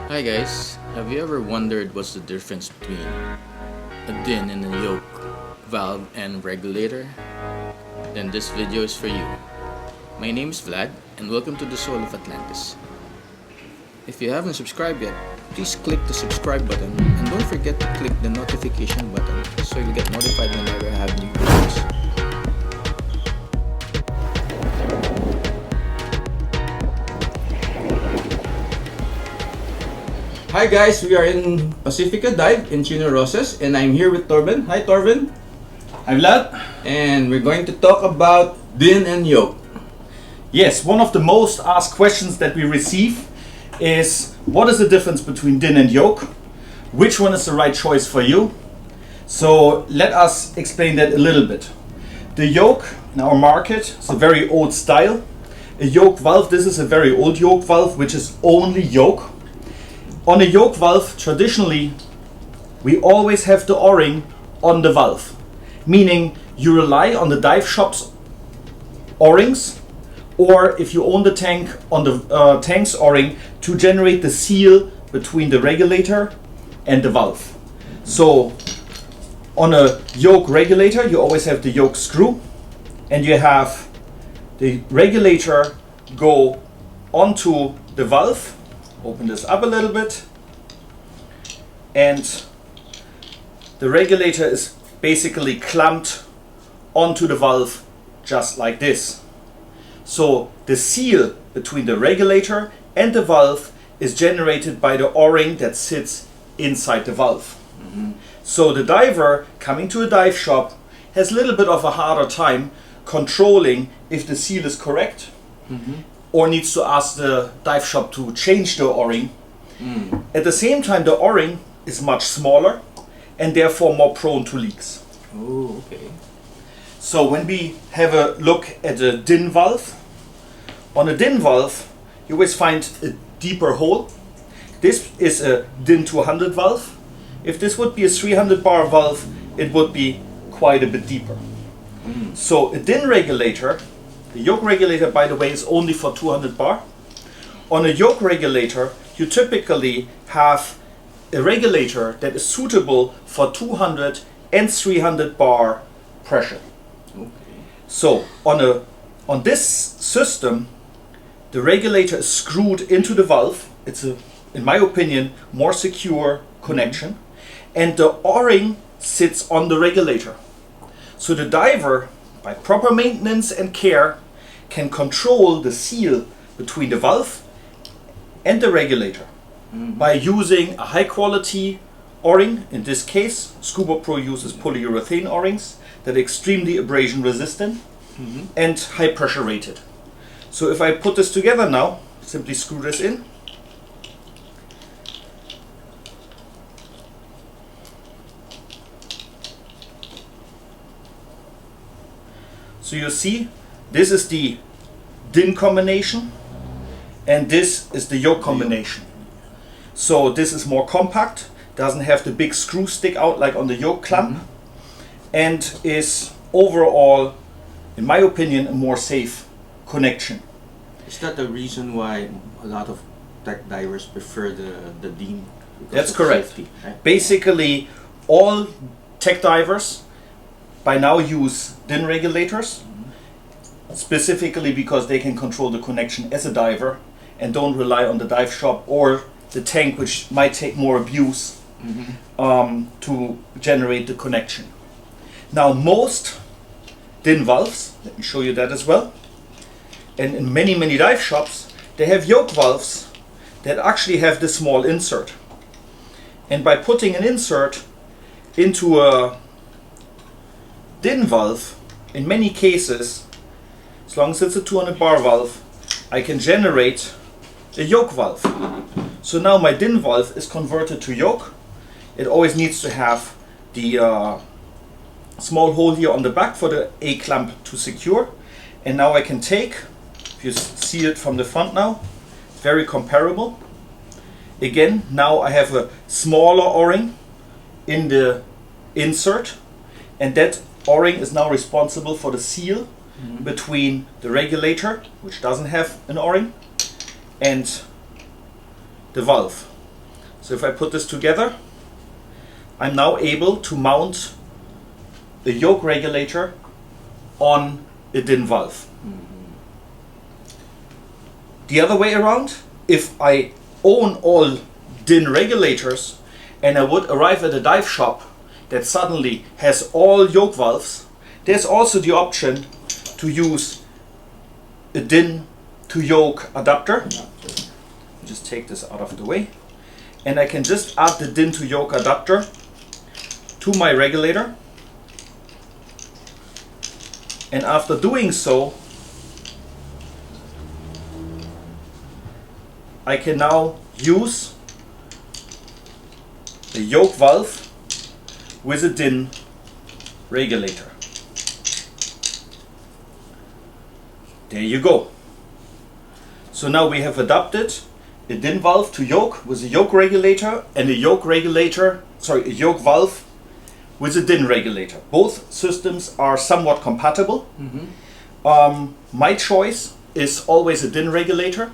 Hi guys, have you ever wondered what's the difference between a DIN and a yoke valve and regulator? Then this video is for you. My name is Vlad and welcome to the Soul of Atlantis. If you haven't subscribed yet, please click the subscribe button and don't forget to click the notification button so you'll get notified whenever I have new videos. Hi guys, we are in Pacifica Dive in Chino, Roces, and I'm here with Torben. Hi Torben. Hi Vlad. And we're going to talk about DIN and Yoke. Yes, one of the most asked questions that we receive is what is the difference between DIN and yoke? Which one is the right choice for you? So let us explain that a little bit. The yoke in our market is a very old style. A yoke valve, this is a very old yoke valve which is only yoke. On a yoke valve, traditionally, we always have the O-ring on the valve, meaning you rely on the dive shop's O-rings, or if you own the tank, on the tank's O-ring to generate the seal between the regulator and the valve. So on a yoke regulator, you always have the yoke screw, and you have the regulator go onto the valve. Open this up a little bit, and the regulator is basically clamped onto the valve just like this. So the seal between the regulator and the valve is generated by the O-ring that sits inside the valve. So the diver coming to a dive shop has a little bit of a harder time controlling if the seal is correct, or needs to ask the dive shop to change the O-ring. At the same time, the O-ring is much smaller and therefore more prone to leaks. Oh, okay. So when we have a look at a DIN valve, on a DIN valve you always find a deeper hole. This is a DIN 200 valve. If this would be a 300 bar valve, it would be quite a bit deeper. So a DIN regulator, the yoke regulator, by the way, is only for 200 bar. On a yoke regulator, you typically have a regulator that is suitable for 200 and 300 bar pressure. Okay. So on this system, the regulator is screwed into the valve. It's a, in my opinion, more secure connection, and the O-ring sits on the regulator. So the diver, by proper maintenance and care, can control the seal between the valve and the regulator by using a high quality O-ring. In this case, Scuba Pro uses polyurethane O-rings that are extremely abrasion resistant and high pressure rated. So if I put this together now, simply screw this in. So you see, this is the DIN combination and this is the yoke combination. So this is more compact, doesn't have the big screw stick out like on the yoke clamp, and is overall, in my opinion, a more safe connection. Is that the reason why a lot of tech divers prefer the DIN? That's correct. Safety, right? Basically, all tech divers by now use DIN regulators, specifically because they can control the connection as a diver and don't rely on the dive shop or the tank, which might take more abuse to generate the connection. Now most DIN valves, let me show you that as well, and in many dive shops they have yoke valves that actually have this small insert, and by putting an insert into a DIN valve, in many cases, as long as it's a 200 bar valve, I can generate a yoke valve. So now my DIN valve is converted to yoke. It always needs to have the small hole here on the back for the A clamp to secure. And now I can take, if you see it from the front now, very comparable. Again, now I have a smaller O-ring in the insert, and that O-ring is now responsible for the seal between the regulator, which doesn't have an O-ring, and the valve. So if I put this together, I'm now able to mount a yoke regulator on a DIN valve. The other way around, if I own all DIN regulators and I would arrive at a dive shop that suddenly has all yoke valves, there's also the option to use a DIN to yoke adapter. Just take this out of the way, and I can just add the DIN to yoke adapter to my regulator, and after doing so I can now use a yoke valve with a DIN regulator. There you go. So now we have adapted a DIN valve to yoke with a yoke regulator and a yoke valve with a DIN regulator. Both systems are somewhat compatible. My choice is always a DIN regulator.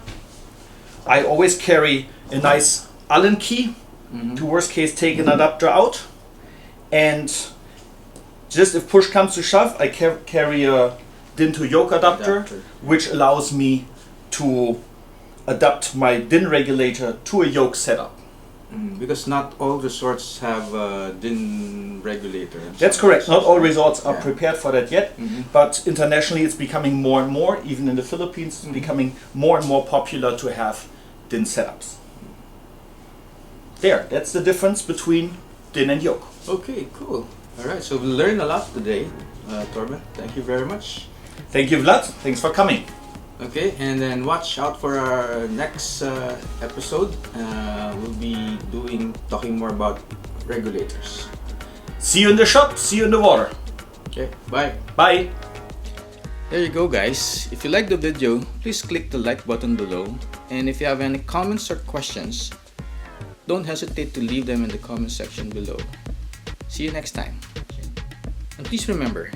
I always carry a nice Allen key to worst case take an adapter out, and just if push comes to shove, I carry a DIN to yoke adapter, which allows me to adapt my DIN regulator to a yoke setup. Because not all resorts have a DIN regulator. That's correct. Not all resorts are prepared for that yet, but internationally it's becoming more and more. Even in the Philippines, it's becoming more and more popular to have DIN setups. There, that's the difference between DIN and yoke. Okay, cool. Alright, so we learned a lot today, Torben. Thank you very much. Thank you, Vlad. Thanks for coming. Okay, and then watch out for our next episode. We'll be talking more about regulators. See you in the shop. See you in the water. Okay, bye. Bye. There you go, guys. If you like the video, please click the like button below. And if you have any comments or questions, don't hesitate to leave them in the comment section below. See you next time. And please remember,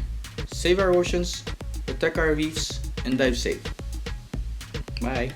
save our oceans, protect our reefs, and dive safe. Bye.